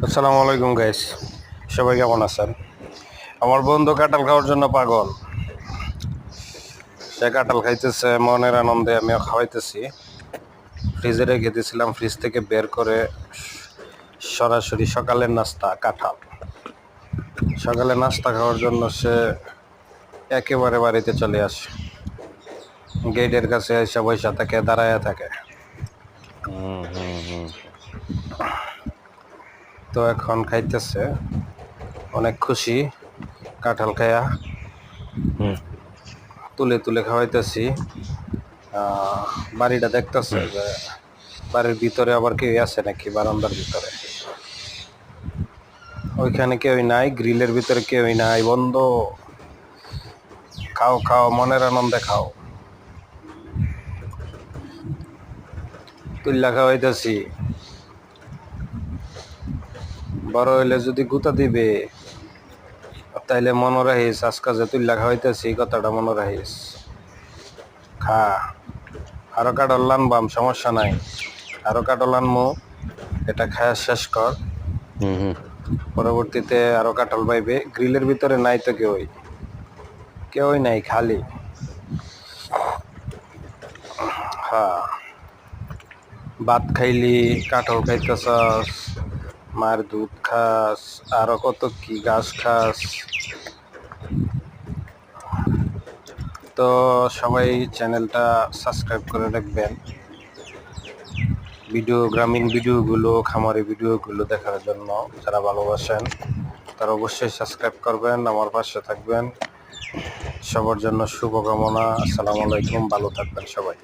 আসসালামু আলাইকুম গাইস, সবাই কেমন আছেন? আমার বন্ধু কাঁঠাল খাওয়ার জন্য পাগল। সে কাঁঠাল খাইতেছে মনের আনন্দে, আমিও খাওয়াইতেছি। ফ্রিজে রেখে দিয়েছিলাম, ফ্রিজ থেকে বের করে সরাসরি সকালের নাস্তা কাঁঠাল। সকালে নাস্তা খাওয়ার জন্য সে একেবারে বাড়িতে চলে আসে, গেটের কাছে এসে বৈশা থাকে, দাঁড়ায় থাকে। তো এখন খাইতেছে, অনেক খুশি কাঁঠাল খায়া। তুলে তুলে খাওয়াইতেছি। বাড়িটা দেখতেছে যে বাড়ির ভিতরে আবার কেউ আছে নাকি, বারান্দার ভিতরে ওইখানে কেউই নাই, গ্রিলের ভিতরে কেউই নাই, বন্ধ। খাও খাও, মনের আনন্দে খাও। তুল্লা খাওয়াইতেছি, বড় হইলে যদি গুতা দিবে তাইলে মনে রাখিস, আজকে যে তুল্লা খাওয়াইতেছি কথাটা মনে রাখিস। খা, আরো কাঠল আনবাম, সমস্যা নাই, আরো কাঠল আনমু, এটা খায়া শেষ কর। পরবর্তীতে আরো কাঁঠাল পাইবে। গ্রিলের ভিতরে নাই তো কেউই নাই, খালি। হ্যাঁ, ভাত খাইলি, কাঁঠাল খাইতেছস, মার দুধ খাস, আরো কত কি ঘাস খাস। তো সবাই চ্যানেলটা সাবস্ক্রাইব করে রাখবেন। গ্রামীণ ভিডিওগুলো, খামারি ভিডিওগুলো দেখার জন্য যারা ভালোবাসেন তারা অবশ্যই সাবস্ক্রাইব করবেন, আমার পাশে থাকবেন। সবার জন্য শুভকামনা। আসসালামু আলাইকুম, ভালো থাকবেন সবাই।